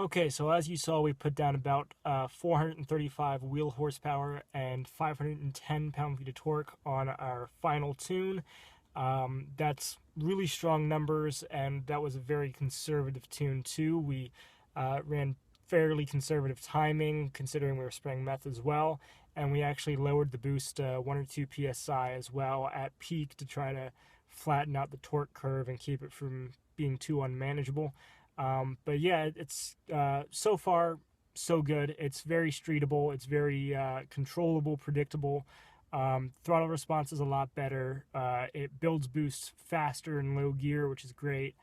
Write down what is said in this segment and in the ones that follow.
Okay, so as you saw, we put down about 435 wheel horsepower and 510 pound-feet of torque on our final tune. That's really strong numbers, and that was a very conservative tune too. We ran fairly conservative timing, considering we were spraying meth as well, and we actually lowered the boost 1 or 2 psi as well at peak to try to flatten out the torque curve and keep it from being too unmanageable. But yeah, it's so far so good. It's very streetable. It's very controllable, predictable. Throttle response is a lot better. It builds boosts faster in low gear, which is great.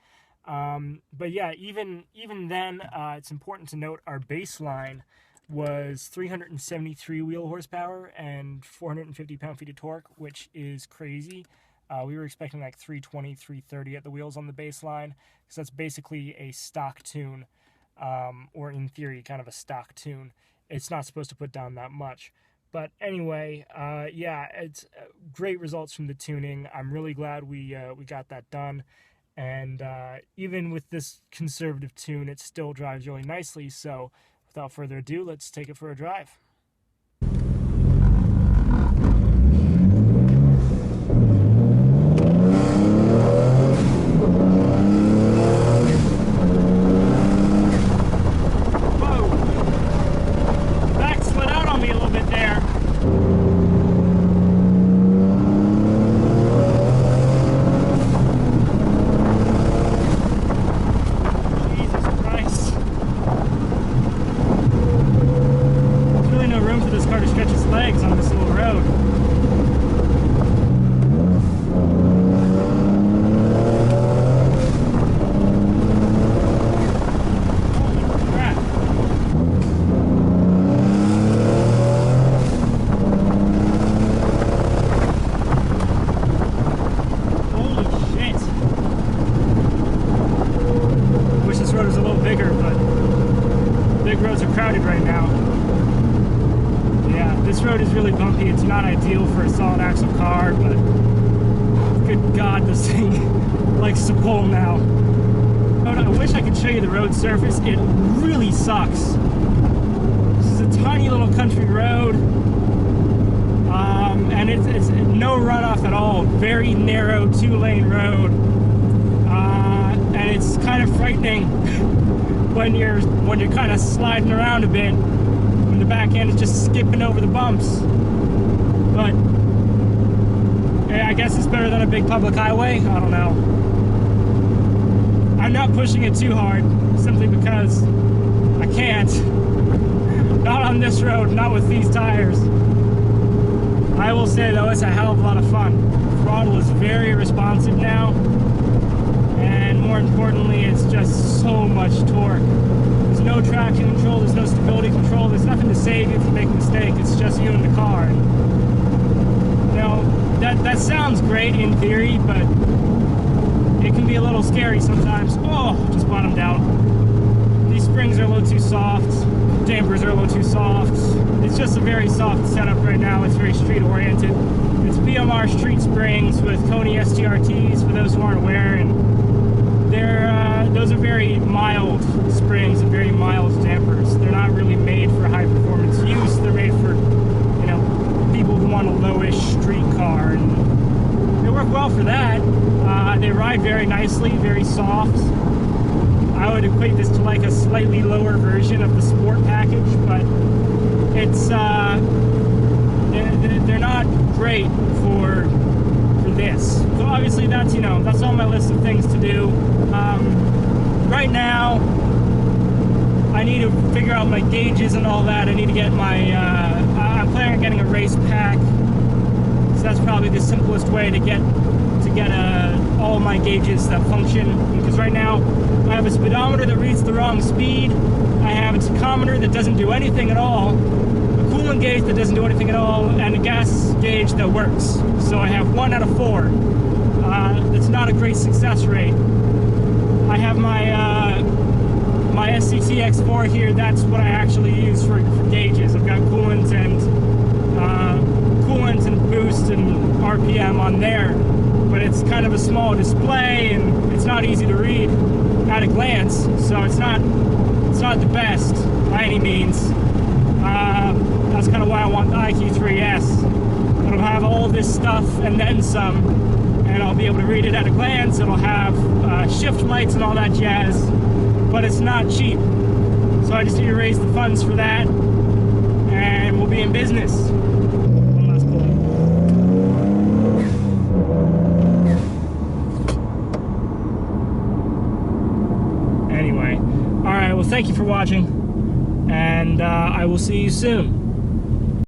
But yeah, even then, it's important to note our baseline was 373 wheel horsepower and 450 pound-feet of torque, which is crazy. We were expecting like 320, 330 at the wheels on the baseline, because that's basically a stock tune, or in theory, kind of a stock tune. It's not supposed to put down that much. But anyway, yeah, it's great results from the tuning. I'm really glad we got that done. And even with this conservative tune, it still drives really nicely. So without further ado, let's take it for a drive. Right now. Yeah, this road is really bumpy. It's not ideal for a solid axle car, but good God, this thing likes to pull now. I wish I could show you the road surface. It really sucks. This is a tiny little country road, and it's no runoff at all. Very narrow 2-lane road, and it's kind of frightening when you're kind of sliding around a bit, when the back end is just skipping over the bumps. But yeah, I guess it's better than a big public highway. I don't know. I'm not pushing it too hard, simply because I can't. Not on this road, not with these tires. I will say though, it's a hell of a lot of fun. The throttle is very responsive now. And more importantly, it's just so much torque. There's no traction control, there's no stability control, there's nothing to save you from making a mistake. It's just you and the car. And, you know, that sounds great in theory, but it can be a little scary sometimes. Oh, just bottomed out. These springs are a little too soft, dampers are a little too soft. It's just a very soft setup right now. It's very street oriented. It's BMR street springs with Coney STRTs, for those who aren't aware, and those are very mild springs and very mild dampers. They're not really made for high performance use. They're made for, you know, people who want a lowish street car, and they work well for that. They ride very nicely, very soft. I would equate this to like a slightly lower version of the Sport package, but it's they're not great for this. So obviously that's, you know, that's on my list of things to do. Right now I need to figure out my gauges and all that. I need to get my I'm planning on getting a race pack, so that's probably the simplest way to get all my gauges that function, because right now I have a speedometer that reads the wrong speed, I have a tachometer that doesn't do anything at all, a coolant gauge that doesn't do anything at all, and a gas gauge that works. So I have 1 out of 4. That's not a great success rate. I have my my SCT X4 here. That's what I actually use for gauges. I've got coolant and boost and RPM on there, but it's kind of a small display and it's not easy to read at a glance. So it's not it's not the best by any means. That's kind of why I want the IQ3S. It'll have all this stuff and then some, and I'll be able to read it at a glance. It'll have shift lights and all that jazz, but it's not cheap. So I just need to raise the funds for that, and we'll be in business. One last pull. Anyway, all right, well, thank you for watching, and I will see you soon.